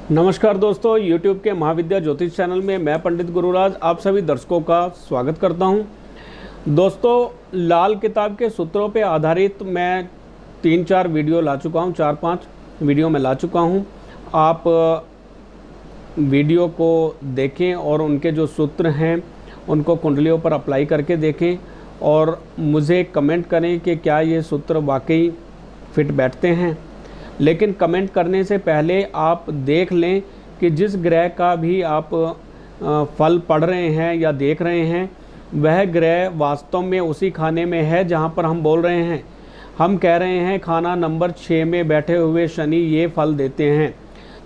नमस्कार दोस्तों, YouTube के महाविद्या ज्योतिष चैनल में मैं पंडित गुरुराज आप सभी दर्शकों का स्वागत करता हूं। दोस्तों, लाल किताब के सूत्रों पर आधारित मैं 3-4 वीडियो ला चुका हूं, 4-5 वीडियो में ला चुका हूं। आप वीडियो को देखें और उनके जो सूत्र हैं उनको कुंडलियों पर अप्लाई करके देखें और मुझे कमेंट करें कि क्या ये सूत्र वाकई फिट बैठते हैं। लेकिन कमेंट करने से पहले आप देख लें कि जिस ग्रह का भी आप फल पढ़ रहे हैं या देख रहे हैं वह ग्रह वास्तव में उसी खाने में है जहां पर हम बोल रहे हैं। हम कह रहे हैं खाना नंबर 6 में बैठे हुए शनि ये फल देते हैं,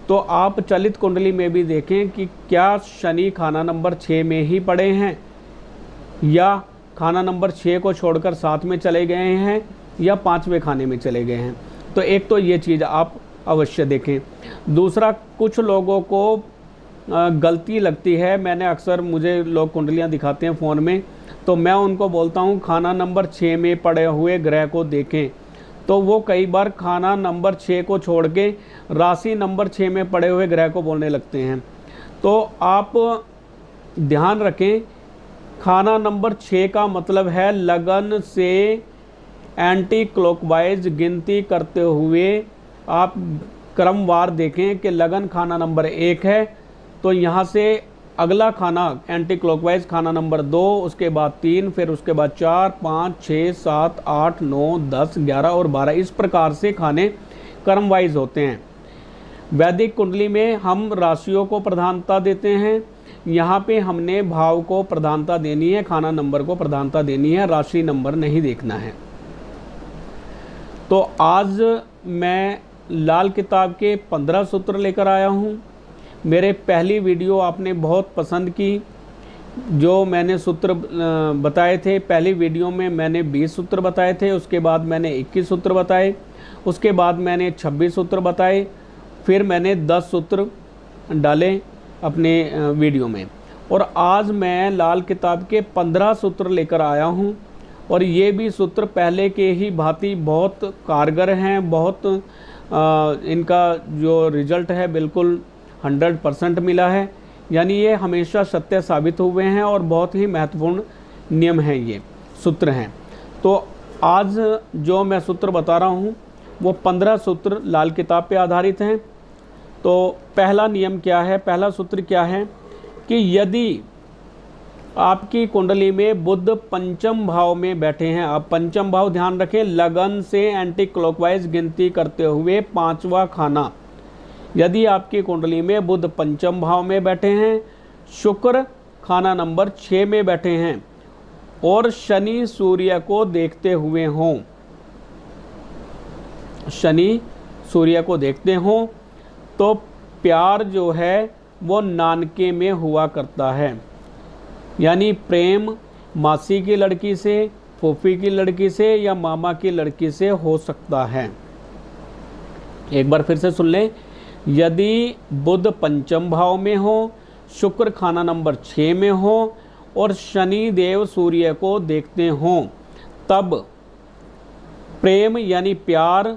तो आप चलित कुंडली में भी देखें कि क्या शनि खाना नंबर 6 में ही पड़े हैं या खाना नंबर 6 को छोड़कर 7 में चले गए हैं या 5वें खाने में चले गए हैं। तो एक तो ये चीज़ आप अवश्य देखें। दूसरा, कुछ लोगों को गलती लगती है, मैंने अक्सर मुझे लोग कुंडलियां दिखाते हैं फ़ोन में, तो मैं उनको बोलता हूं खाना नंबर 6 में पड़े हुए ग्रह को देखें, तो वो कई बार खाना नंबर 6 को छोड़ के राशि नंबर 6 में पड़े हुए ग्रह को बोलने लगते हैं। तो आप ध्यान रखें, खाना नंबर 6 का मतलब है लगन से एंटी क्लॉकवाइज गिनती करते हुए आप क्रमवार देखें कि लगन खाना नंबर 1 है, तो यहाँ से अगला खाना एंटी क्लॉकवाइज खाना नंबर 2, उसके बाद 3, फिर उसके बाद 4, 5, 6, 7, 8, 9, 10, 11 और 12, इस प्रकार से खाने क्रमवाइज होते हैं। वैदिक कुंडली में हम राशियों को प्रधानता देते हैं, यहाँ पे हमने भाव को प्रधानता देनी है, खाना नंबर को प्रधानता देनी है, राशि नंबर नहीं देखना है। तो आज मैं लाल किताब के 15 सूत्र लेकर आया हूँ। मेरे पहली वीडियो आपने बहुत पसंद की, जो मैंने सूत्र बताए थे। पहली वीडियो में मैंने 20 सूत्र बताए थे, उसके बाद मैंने 21 सूत्र बताए, उसके बाद मैंने 26 सूत्र बताए, फिर मैंने 10 सूत्र डाले अपने वीडियो में। और आज मैं लाल किताब के 15 सूत्र लेकर आया हूँ और ये भी सूत्र पहले के ही भांति बहुत कारगर हैं, बहुत इनका जो रिजल्ट है बिल्कुल 100% मिला है, यानी ये हमेशा सत्य साबित हुए हैं और बहुत ही महत्वपूर्ण नियम हैं, ये सूत्र हैं। तो आज जो मैं सूत्र बता रहा हूँ वो 15 सूत्र लाल किताब पे आधारित हैं। तो पहला नियम क्या है, पहला सूत्र क्या है कि यदि आपकी कुंडली में बुध पंचम भाव में बैठे हैं, आप पंचम भाव ध्यान रखें, लगन से एंटी क्लॉकवाइज गिनती करते हुए 5वां खाना, यदि आपकी कुंडली में बुध पंचम भाव में बैठे हैं, शुक्र खाना नंबर 6 में बैठे हैं और शनि सूर्य को देखते हुए हों, शनि सूर्य को देखते हों, तो प्यार जो है वो नानके में हुआ करता है। यानी प्रेम मासी की लड़की से, फूफी की लड़की से या मामा की लड़की से हो सकता है। एक बार फिर से सुन लें, यदि बुध पंचम भाव में हो, शुक्र खाना नंबर 6 में हो और शनि देव सूर्य को देखते हों, तब प्रेम यानी प्यार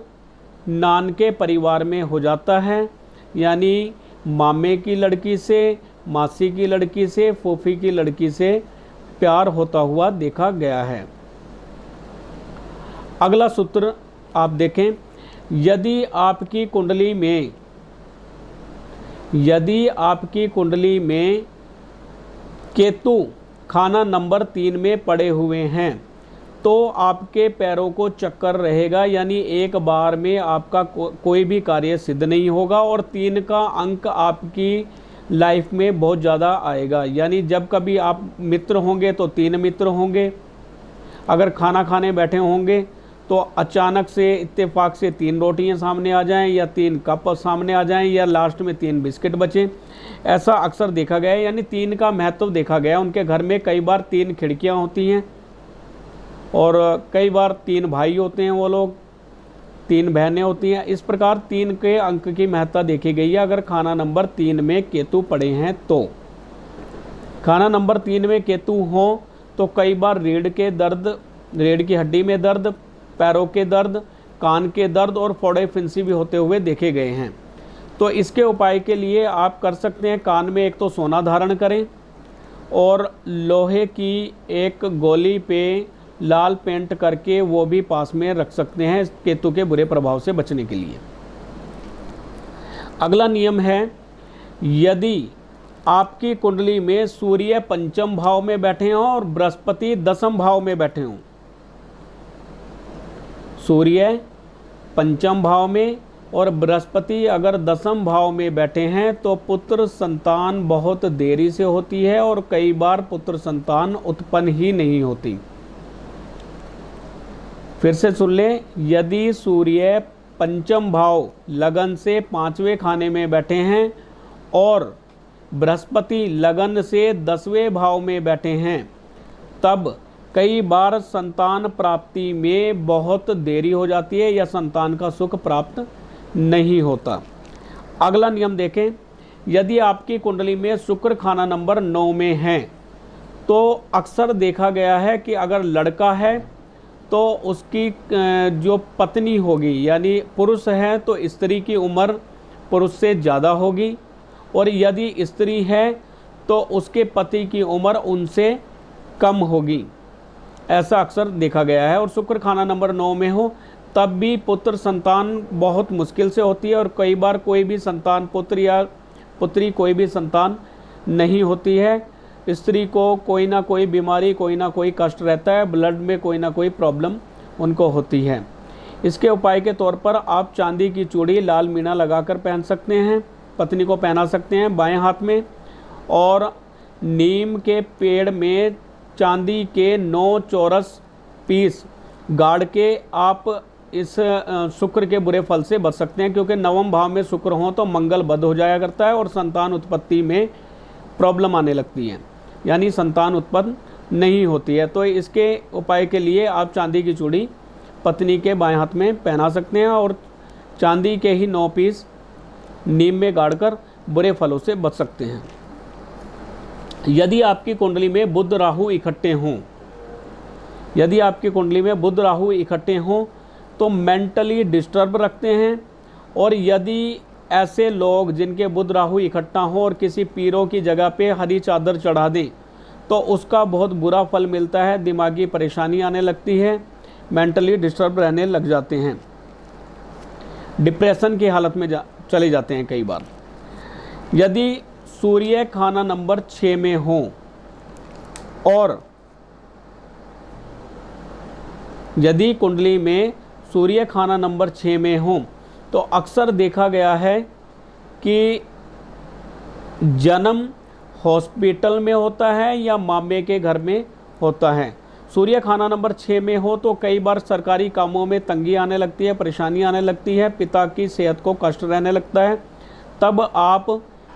नानके परिवार में हो जाता है। यानी मामे की लड़की से, मासी की लड़की से, फूफी की लड़की से प्यार होता हुआ देखा गया है। अगला सूत्र आप देखें, यदि आपकी कुंडली में केतु खाना नंबर 3 में पड़े हुए हैं तो आपके पैरों को चक्कर रहेगा, यानी एक बार में आपका कोई भी कार्य सिद्ध नहीं होगा और 3 का अंक आपकी लाइफ में बहुत ज़्यादा आएगा। यानी जब कभी आप मित्र होंगे तो 3 मित्र होंगे, अगर खाना खाने बैठे होंगे तो अचानक से इत्तेफाक से 3 रोटियां सामने आ जाएं या 3 कप सामने आ जाएं या लास्ट में 3 बिस्किट बचें, ऐसा अक्सर देखा गया है। यानी 3 का महत्व देखा गया। उनके घर में कई बार 3 खिड़कियां होती हैं और कई बार 3 भाई होते हैं, वो लोग 3 बहनें होती हैं। इस प्रकार 3 के अंक की महत्ता देखी गई है। अगर खाना नंबर 3 में केतु पड़े हैं तो खाना नंबर 3 में केतु हो तो कई बार रीढ़ के दर्द, रीढ़ की हड्डी में दर्द, पैरों के दर्द, कान के दर्द और फोड़े फिंसी भी होते हुए देखे गए हैं। तो इसके उपाय के लिए आप कर सकते हैं, कान में एक तो सोना धारण करें और लोहे की एक गोली पे लाल पेंट करके वो भी पास में रख सकते हैं केतु के बुरे प्रभाव से बचने के लिए। अगला नियम है, यदि आपकी कुंडली में सूर्य पंचम भाव में बैठे हों और बृहस्पति दसम भाव में बैठे हों, सूर्य पंचम भाव में और बृहस्पति अगर दसम भाव में बैठे हैं तो पुत्र संतान बहुत देरी से होती है और कई बार पुत्र संतान उत्पन्न ही नहीं होती। फिर से सुन ले, यदि सूर्य पंचम भाव लगन से पांचवें खाने में बैठे हैं और बृहस्पति लगन से 10वें भाव में बैठे हैं, तब कई बार संतान प्राप्ति में बहुत देरी हो जाती है या संतान का सुख प्राप्त नहीं होता। अगला नियम देखें, यदि आपकी कुंडली में शुक्र खाना नंबर 9 में है तो अक्सर देखा गया है कि अगर लड़का है तो उसकी जो पत्नी होगी, यानी पुरुष है तो स्त्री की उम्र पुरुष से ज़्यादा होगी, और यदि स्त्री है तो उसके पति की उम्र उनसे कम होगी। ऐसा अक्सर देखा गया है। और शुक्र खाना नंबर 9 में हो तब भी पुत्र संतान बहुत मुश्किल से होती है और कई बार कोई भी संतान, पुत्र या पुत्री कोई भी संतान नहीं होती है। स्त्री को कोई ना कोई बीमारी, कोई ना कोई कष्ट रहता है, ब्लड में कोई ना कोई प्रॉब्लम उनको होती है। इसके उपाय के तौर पर आप चांदी की चूड़ी लाल मीना लगाकर पहन सकते हैं, पत्नी को पहना सकते हैं बाएं हाथ में, और नीम के पेड़ में चांदी के 9 चौरस पीस गाड़ के आप इस शुक्र के बुरे फल से बच सकते हैं, क्योंकि नवम भाव में शुक्र हो तो मंगल बद हो जाया करता है और संतान उत्पत्ति में प्रॉब्लम आने लगती है, यानी संतान उत्पन्न नहीं होती है। तो इसके उपाय के लिए आप चांदी की चूड़ी पत्नी के बाएं हाथ में पहना सकते हैं और चांदी के ही 9 पीस नीम में गाड़कर बुरे फलों से बच सकते हैं। यदि आपकी कुंडली में बुध राहु इकट्ठे हों, यदि आपकी कुंडली में बुध राहु इकट्ठे हों तो मेंटली डिस्टर्ब रखते हैं, और यदि ऐसे लोग जिनके बुध राहु इकट्ठा हों और किसी पीरों की जगह पे हरी चादर चढ़ा दें तो उसका बहुत बुरा फल मिलता है, दिमागी परेशानी आने लगती है, मेंटली डिस्टर्ब रहने लग जाते हैं, डिप्रेशन की हालत में चले जाते हैं कई बार। यदि सूर्य खाना नंबर 6 में हो और यदि कुंडली में सूर्य खाना नंबर 6 में हो तो अक्सर देखा गया है कि जन्म हॉस्पिटल में होता है या मामे के घर में होता है। सूर्य खाना नंबर 6 में हो तो कई बार सरकारी कामों में तंगी आने लगती है, परेशानी आने लगती है, पिता की सेहत को कष्ट रहने लगता है। तब आप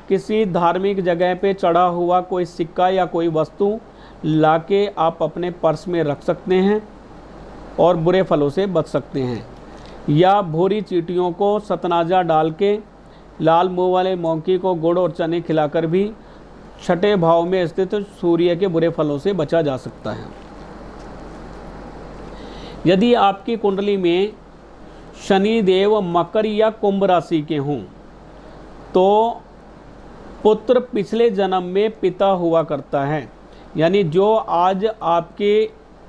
किसी धार्मिक जगह पे चढ़ा हुआ कोई सिक्का या कोई वस्तु लाके आप अपने पर्स में रख सकते हैं और बुरे फलों से बच सकते हैं। या भूरी चींटियों को सतनाजा डाल के लाल मुंह वाले मौंकी को गुड़ और चने खिलाकर भी 6ठे भाव में स्थित सूर्य के बुरे फलों से बचा जा सकता है। यदि आपकी कुंडली में शनि देव मकर या कुंभ राशि के हों तो पुत्र पिछले जन्म में पिता हुआ करता है, यानी जो आज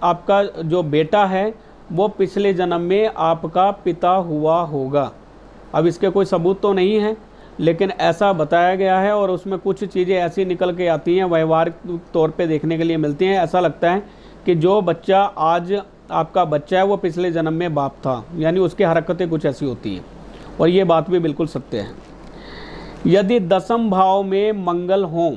आपका जो बेटा है वो पिछले जन्म में आपका पिता हुआ होगा। अब इसके कोई सबूत तो नहीं है, लेकिन ऐसा बताया गया है और उसमें कुछ चीज़ें ऐसी निकल के आती हैं, व्यवहारिक तौर पे देखने के लिए मिलती हैं। ऐसा लगता है कि जो बच्चा आज आपका बच्चा है वो पिछले जन्म में बाप था, यानी उसकी हरकतें कुछ ऐसी होती हैं, और ये बात भी बिल्कुल सत्य है। यदि 10वें भाव में मंगल हों,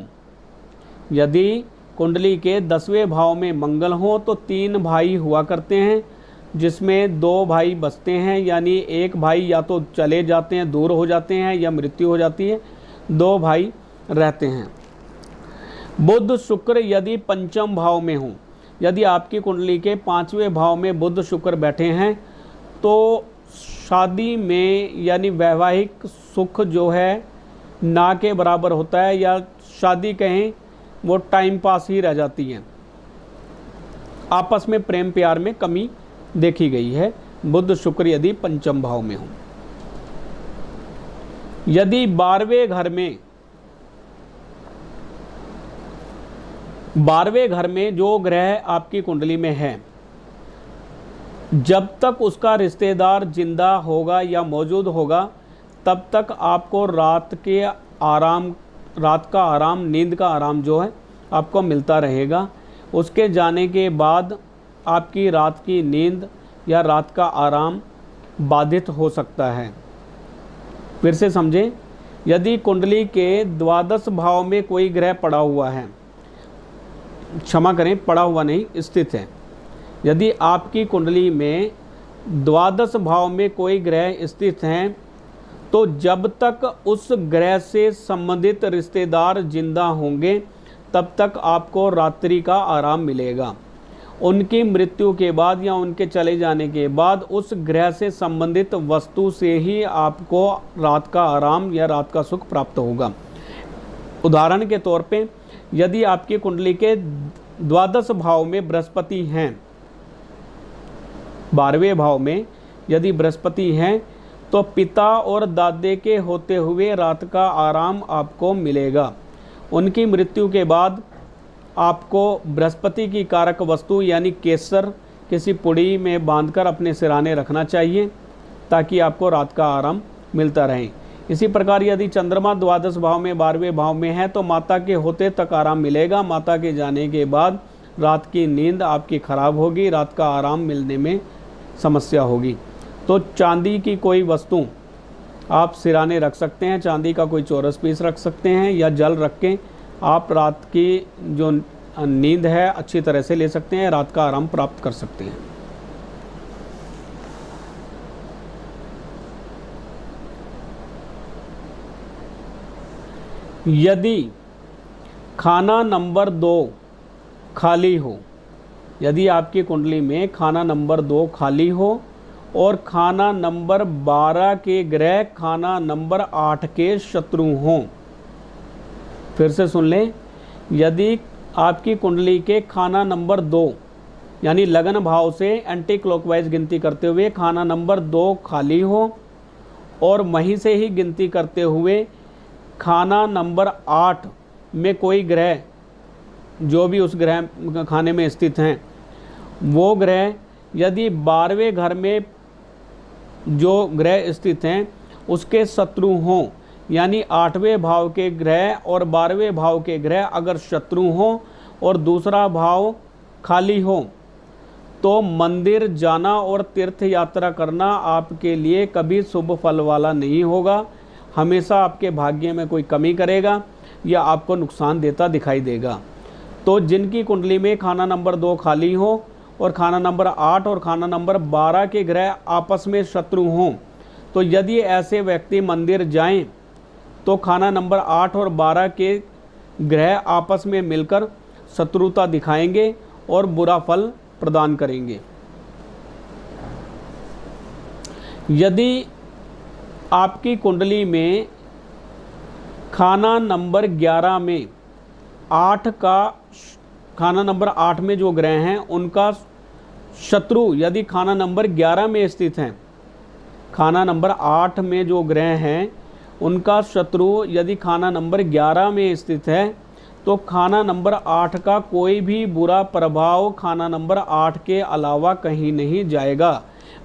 यदि कुंडली के 10वें भाव में मंगल हो तो 3 भाई हुआ करते हैं, जिसमें 2 भाई बचते हैं, यानी एक भाई या तो चले जाते हैं, दूर हो जाते हैं, या मृत्यु हो जाती है, 2 भाई रहते हैं। बुध शुक्र यदि पंचम भाव में हो, यदि आपकी कुंडली के 5वें भाव में बुध शुक्र बैठे हैं तो शादी में यानी वैवाहिक सुख जो है ना के बराबर होता है, या शादी कहें वो टाइम पास ही रह जाती है, आपस में प्रेम प्यार में कमी देखी गई है बुध शुक्र यदि पंचम भाव में हो। यदि 12वें घर में जो ग्रह आपकी कुंडली में है, जब तक उसका रिश्तेदार जिंदा होगा या मौजूद होगा, तब तक आपको रात का आराम, नींद का आराम जो है आपको मिलता रहेगा। उसके जाने के बाद आपकी रात की नींद या रात का आराम बाधित हो सकता है। फिर से समझें, यदि कुंडली के द्वादश भाव में कोई ग्रह पड़ा हुआ है, क्षमा करें, पड़ा हुआ नहीं, स्थित है, यदि आपकी कुंडली में द्वादश भाव में कोई ग्रह स्थित हैं, तो जब तक उस ग्रह से संबंधित रिश्तेदार जिंदा होंगे तब तक आपको रात्रि का आराम मिलेगा। उनकी मृत्यु के बाद या उनके चले जाने के बाद उस ग्रह से संबंधित वस्तु से ही आपको रात का आराम या रात का सुख प्राप्त होगा। उदाहरण के तौर पे, यदि आपकी कुंडली के द्वादश भाव में बृहस्पति हैं, 12वें भाव में यदि बृहस्पति हैं, तो पिता और दादे के होते हुए रात का आराम आपको मिलेगा। उनकी मृत्यु के बाद आपको बृहस्पति की कारक वस्तु यानी केसर किसी पुड़ी में बांधकर अपने सिरहाने रखना चाहिए, ताकि आपको रात का आराम मिलता रहे। इसी प्रकार यदि चंद्रमा द्वादश भाव में 12वें भाव में है, तो माता के होते तक आराम मिलेगा। माता के जाने के बाद रात की नींद आपकी खराब होगी, रात का आराम मिलने में समस्या होगी। तो चांदी की कोई वस्तु आप सिराने रख सकते हैं, चांदी का कोई चौरस पीस रख सकते हैं, या जल रख के आप रात की जो नींद है अच्छी तरह से ले सकते हैं, रात का आराम प्राप्त कर सकते हैं। यदि खाना नंबर 2 खाली हो, यदि आपकी कुंडली में खाना नंबर 2 खाली हो और खाना नंबर 12 के ग्रह खाना नंबर 8 के शत्रु हों, फिर से सुन लें, यदि आपकी कुंडली के खाना नंबर 2 यानी लगन भाव से एंटी क्लॉकवाइज गिनती करते हुए खाना नंबर 2 खाली हो और वहीं से ही गिनती करते हुए खाना नंबर 8 में कोई ग्रह, जो भी उस ग्रह खाने में स्थित हैं, वो ग्रह यदि 12वें घर में जो ग्रह स्थित हैं उसके शत्रु हों, यानी 8वें भाव के ग्रह और 12वें भाव के ग्रह अगर शत्रु हों और दूसरा भाव खाली हो, तो मंदिर जाना और तीर्थ यात्रा करना आपके लिए कभी शुभ फल वाला नहीं होगा। हमेशा आपके भाग्य में कोई कमी करेगा या आपको नुकसान देता दिखाई देगा। तो जिनकी कुंडली में खाना नंबर 2 खाली हो और खाना नंबर 8 और खाना नंबर 12 के ग्रह आपस में शत्रु हों, तो यदि ऐसे व्यक्ति मंदिर जाएं तो खाना नंबर 8 और 12 के ग्रह आपस में मिलकर शत्रुता दिखाएंगे और बुरा फल प्रदान करेंगे। यदि आपकी कुंडली में खाना नंबर 11 में 8 का खाना नंबर 8 में जो ग्रह हैं उनका शत्रु यदि खाना नंबर 11 में स्थित हैं, खाना नंबर 8 में जो ग्रह हैं उनका शत्रु यदि खाना नंबर 11 में स्थित है, तो खाना नंबर 8 का कोई भी बुरा प्रभाव खाना नंबर 8 के अलावा कहीं नहीं जाएगा।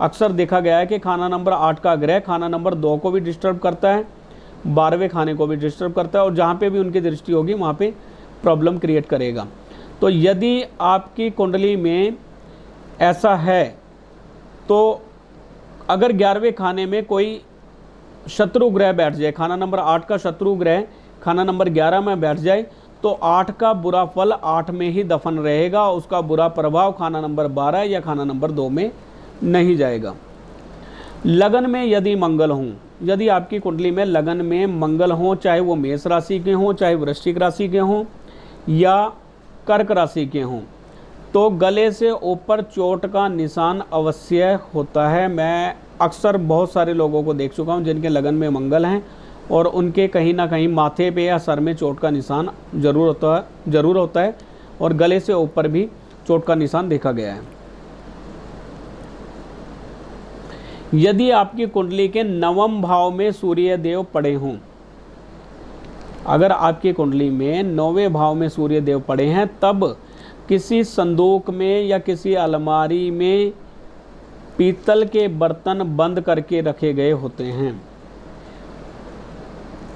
अक्सर देखा गया है कि खाना नंबर 8 का ग्रह खाना नंबर 2 को भी डिस्टर्ब करता है, 12वें खाने को भी डिस्टर्ब करता है, और जहाँ पे भी उनकी दृष्टि होगी वहाँ पे प्रॉब्लम क्रिएट करेगा। तो यदि आपकी कुंडली में ऐसा है, तो अगर 11वें खाने में कोई शत्रु ग्रह बैठ जाए, खाना नंबर 8 का शत्रु ग्रह खाना नंबर 11 में बैठ जाए, तो 8 का बुरा फल 8 में ही दफन रहेगा, उसका बुरा प्रभाव खाना नंबर 12 या खाना नंबर 2 में नहीं जाएगा। लगन में यदि मंगल हों, यदि आपकी कुंडली में लगन में मंगल हों, चाहे वो मेष राशि के हों, चाहे वृश्चिक राशि के हों या कर्क राशि के हों, तो गले से ऊपर चोट का निशान अवश्य होता है। मैं अक्सर बहुत सारे लोगों को देख चुका हूं जिनके लगन में मंगल हैं और उनके कहीं ना कहीं माथे पे या सर में चोट का निशान जरूर होता है और गले से ऊपर भी चोट का निशान देखा गया है। यदि आपकी कुंडली के नवम भाव में सूर्य देव पड़े हों, अगर आपकी कुंडली में 9वें भाव में सूर्य देव पड़े हैं, तब किसी संदूक में या किसी अलमारी में पीतल के बर्तन बंद करके रखे गए होते हैं।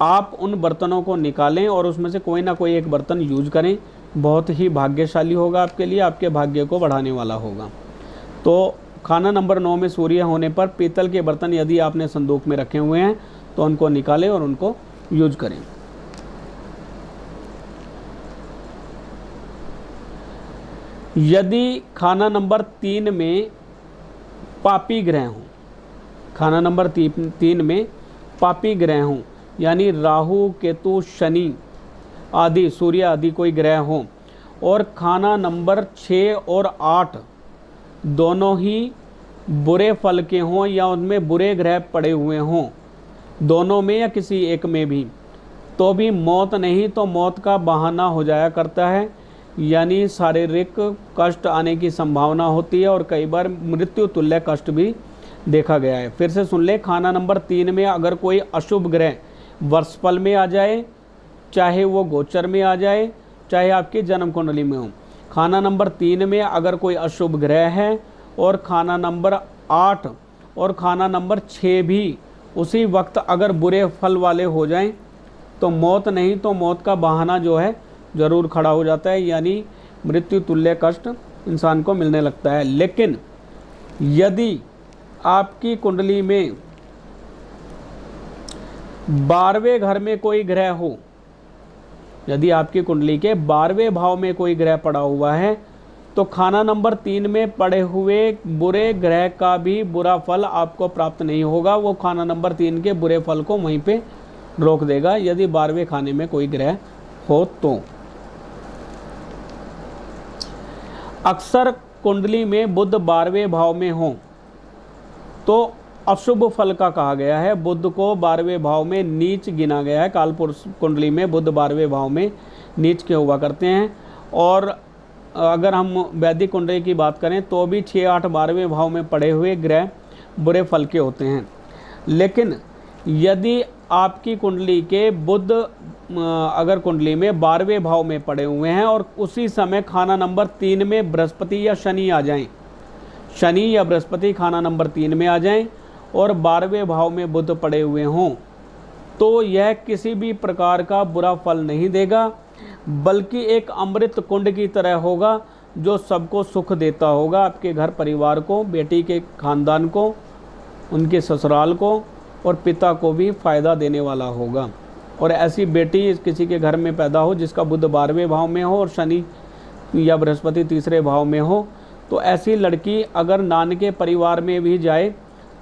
आप उन बर्तनों को निकालें और उसमें से कोई ना कोई एक बर्तन यूज करें, बहुत ही भाग्यशाली होगा आपके लिए, आपके भाग्य को बढ़ाने वाला होगा। तो खाना नंबर 9 में सूर्य होने पर पीतल के बर्तन यदि आपने संदूक में रखे हुए हैं तो उनको निकालें और उनको यूज करें। यदि खाना नंबर 3 में पापी ग्रह हों, खाना नंबर 3 में पापी ग्रह हों, यानी राहु, केतु, शनि आदि, सूर्य आदि कोई ग्रह हों, और खाना नंबर 6 और 8 दोनों ही बुरे फल के हों या उनमें बुरे ग्रह पड़े हुए हों, दोनों में या किसी एक में भी, तो भी मौत नहीं तो मौत का बहाना हो जाया करता है, यानी शारीरिक कष्ट आने की संभावना होती है और कई बार मृत्यु तुल्य कष्ट भी देखा गया है। फिर से सुन ले, खाना नंबर 3 में अगर कोई अशुभ ग्रह वर्षफल में आ जाए, चाहे वो गोचर में आ जाए, चाहे आपकी जन्म कुंडली में हो, खाना नंबर 3 में अगर कोई अशुभ ग्रह है और खाना नंबर 8 और खाना नंबर 6 भी उसी वक्त अगर बुरे फल वाले हो जाएं, तो मौत नहीं तो मौत का बहाना जो है ज़रूर खड़ा हो जाता है, यानी मृत्यु तुल्य कष्ट इंसान को मिलने लगता है। लेकिन यदि आपकी कुंडली में 12वें घर में कोई ग्रह हो, यदि आपकी कुंडली के 12वें भाव में कोई ग्रह पड़ा हुआ है, तो खाना नंबर 3 में पड़े हुए बुरे ग्रह का भी बुरा फल आपको प्राप्त नहीं होगा। वो खाना नंबर 3 के बुरे फल को वहीं पे रोक देगा, यदि 12वें खाने में कोई ग्रह हो तो। अक्सर कुंडली में बुध 12वें भाव में हो तो अशुभ फल का कहा गया है। बुध को 12वें भाव में नीच गिना गया है। कालपुरुष कुंडली में बुध 12वें भाव में नीच के हुआ करते हैं। और अगर हम वैदिक कुंडली की बात करें तो भी 6, 8, 12वें भाव में पड़े हुए ग्रह बुरे फल के होते हैं। लेकिन यदि आपकी कुंडली के बुध अगर कुंडली में 12वें भाव में पड़े हुए हैं और उसी समय खाना नंबर 3 में बृहस्पति या शनि आ जाएं, शनि या बृहस्पति खाना नंबर 3 में आ जाएं और 12वें भाव में बुध पड़े हुए हों, तो यह किसी भी प्रकार का बुरा फल नहीं देगा, बल्कि एक अमृत कुंड की तरह होगा जो सबको सुख देता होगा, आपके घर परिवार को, बेटी के खानदान को, उनके ससुराल को और पिता को भी फायदा देने वाला होगा। और ऐसी बेटी किसी के घर में पैदा हो जिसका बुध 12वें भाव में हो और शनि या बृहस्पति 3रे भाव में हो, तो ऐसी लड़की अगर नानके परिवार में भी जाए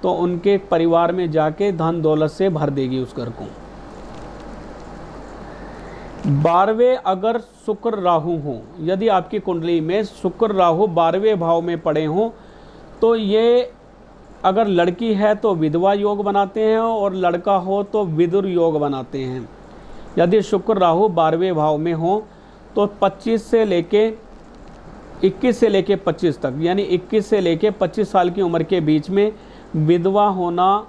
तो उनके परिवार में जाके धन दौलत से भर देगी उस घर को। 12वें अगर शुक्र राहु हो, यदि आपकी कुंडली में शुक्र राहु 12वें भाव में पड़े हों, तो ये अगर लड़की है तो विधवा योग बनाते हैं और लड़का हो तो विदुर योग बनाते हैं। यदि शुक्र राहु 12वें भाव में हो तो 21 से लेके 25 तक, यानी 21 से लेके 25 साल की उम्र के बीच में विधवा होना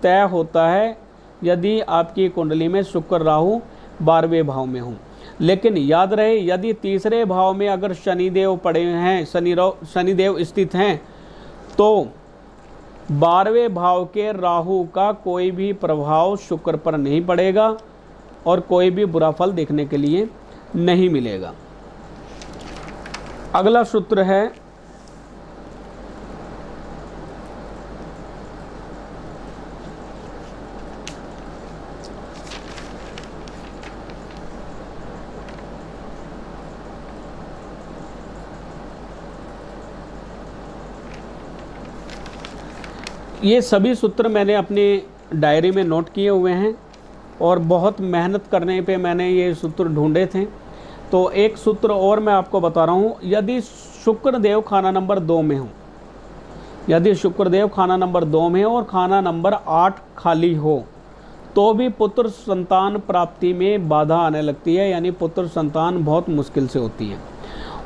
तय होता है, यदि आपकी कुंडली में शुक्र राहु 12वें भाव में हो। लेकिन याद रहे, यदि 3रे भाव में अगर शनिदेव पड़े हैं, शनिदेव स्थित हैं, तो 12वें भाव के राहु का कोई भी प्रभाव शुक्र पर नहीं पड़ेगा और कोई भी बुरा फल देखने के लिए नहीं मिलेगा। अगला सूत्र है ये सभी सूत्र मैंने अपनी डायरी में नोट किए हुए हैं और बहुत मेहनत करने पे मैंने ये सूत्र ढूंढे थे। तो एक सूत्र और मैं आपको बता रहा हूँ, यदि शुक्रदेव खाना नंबर 2 में हो, यदि शुक्रदेव खाना नंबर 2 में हो और खाना नंबर 8 खाली हो, तो भी पुत्र संतान प्राप्ति में बाधा आने लगती है, यानी पुत्र संतान बहुत मुश्किल से होती है।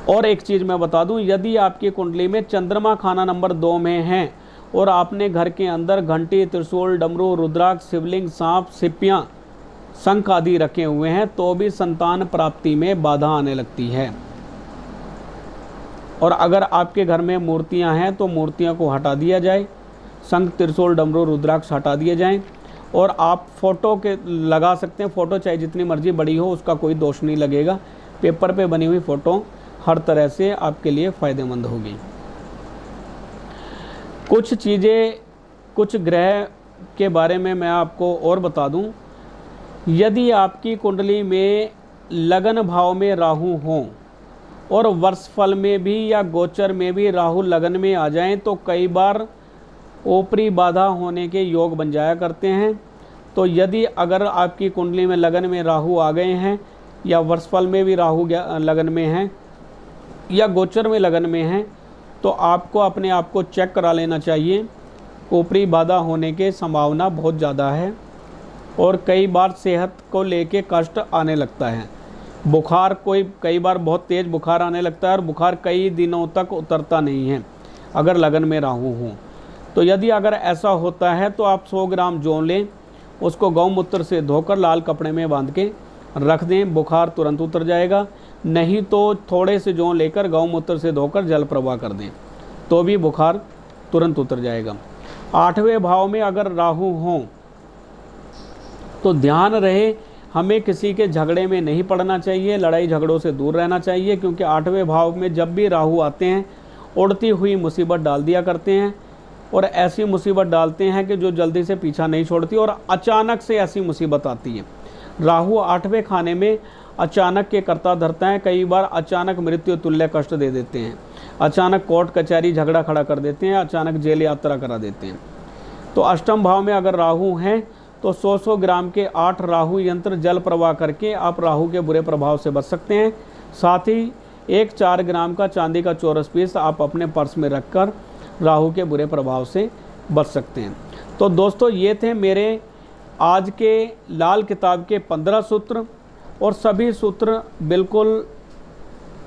और एक चीज़ मैं बता दूं, यदि आपकी कुंडली में चंद्रमा खाना नंबर 2 में है और आपने घर के अंदर घंटी, त्रिशूल, डमरू, रुद्राक्ष, शिवलिंग, सांप, सिप्पियाँ, शंख आदि रखे हुए हैं तो भी संतान प्राप्ति में बाधा आने लगती है। और अगर आपके घर में मूर्तियां हैं तो मूर्तियों को हटा दिया जाए, शंख, त्रिशूल, डमरू, रुद्राक्ष हटा दिए जाएं। और आप फ़ोटो के लगा सकते हैं, फ़ोटो चाहे जितनी मर्जी बड़ी हो उसका कोई दोष नहीं लगेगा। पेपर पे बनी हुई फ़ोटो हर तरह से आपके लिए फ़ायदेमंद होगी। कुछ चीज़ें, कुछ ग्रह के बारे में मैं आपको और बता दूं। यदि आपकी कुंडली में लगन भाव में राहु हों और वर्षफल में भी या गोचर में भी राहु लगन में आ जाएं तो कई बार ऊपरी बाधा होने के योग बन जाया करते हैं। तो यदि अगर आपकी कुंडली में लगन में राहु आ गए हैं या वर्षफल में भी राहु लगन में हैं या गोचर में लगन में हैं तो आपको अपने आप को चेक करा लेना चाहिए। ऊपरी बाधा होने के संभावना बहुत ज़्यादा है और कई बार सेहत को लेके कष्ट आने लगता है। बुखार, कई बार बहुत तेज़ बुखार आने लगता है और बुखार कई दिनों तक उतरता नहीं है अगर लगन में राहु हो। तो यदि अगर ऐसा होता है तो आप 100 ग्राम जौं लें, उसको गौमूत्र से धोकर लाल कपड़े में बांध के रख दें, बुखार तुरंत उतर जाएगा। नहीं तो थोड़े से जौं लेकर गौमूत्र से धोकर जल प्रवाह कर दें तो भी बुखार तुरंत उतर जाएगा। 8वें भाव में अगर राहु हों तो ध्यान रहे, हमें किसी के झगड़े में नहीं पड़ना चाहिए, लड़ाई झगड़ों से दूर रहना चाहिए, क्योंकि 8वें भाव में जब भी राहु आते हैं उड़ती हुई मुसीबत डाल दिया करते हैं और ऐसी मुसीबत डालते हैं कि जो जल्दी से पीछा नहीं छोड़ती और अचानक से ऐसी मुसीबत आती है। राहु 8वें खाने में अचानक के करता धरता है, कई बार अचानक मृत्यु तुल्य कष्ट दे देते हैं, अचानक कोर्ट कचहरी झगड़ा खड़ा कर देते हैं, अचानक जेल यात्रा करा देते हैं। तो अष्टम भाव में अगर राहु हैं तो 100 ग्राम के 8 राहु यंत्र जल प्रवाह करके आप राहु के बुरे प्रभाव से बच सकते हैं। साथ ही 4 ग्राम का चांदी का चौरस पीस आप अपने पर्स में रखकर राहु के बुरे प्रभाव से बच सकते हैं। तो दोस्तों, ये थे मेरे आज के लाल किताब के 15 सूत्र और सभी सूत्र बिल्कुल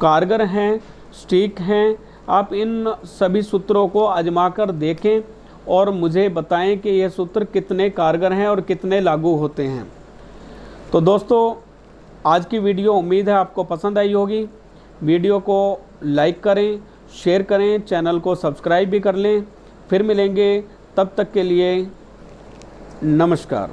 कारगर हैं, सटीक हैं। आप इन सभी सूत्रों को आजमा कर देखें और मुझे बताएं कि ये सूत्र कितने कारगर हैं और कितने लागू होते हैं। तो दोस्तों, आज की वीडियो उम्मीद है आपको पसंद आई होगी। वीडियो को लाइक करें, शेयर करें, चैनल को सब्सक्राइब भी कर लें। फिर मिलेंगे, तब तक के लिए नमस्कार।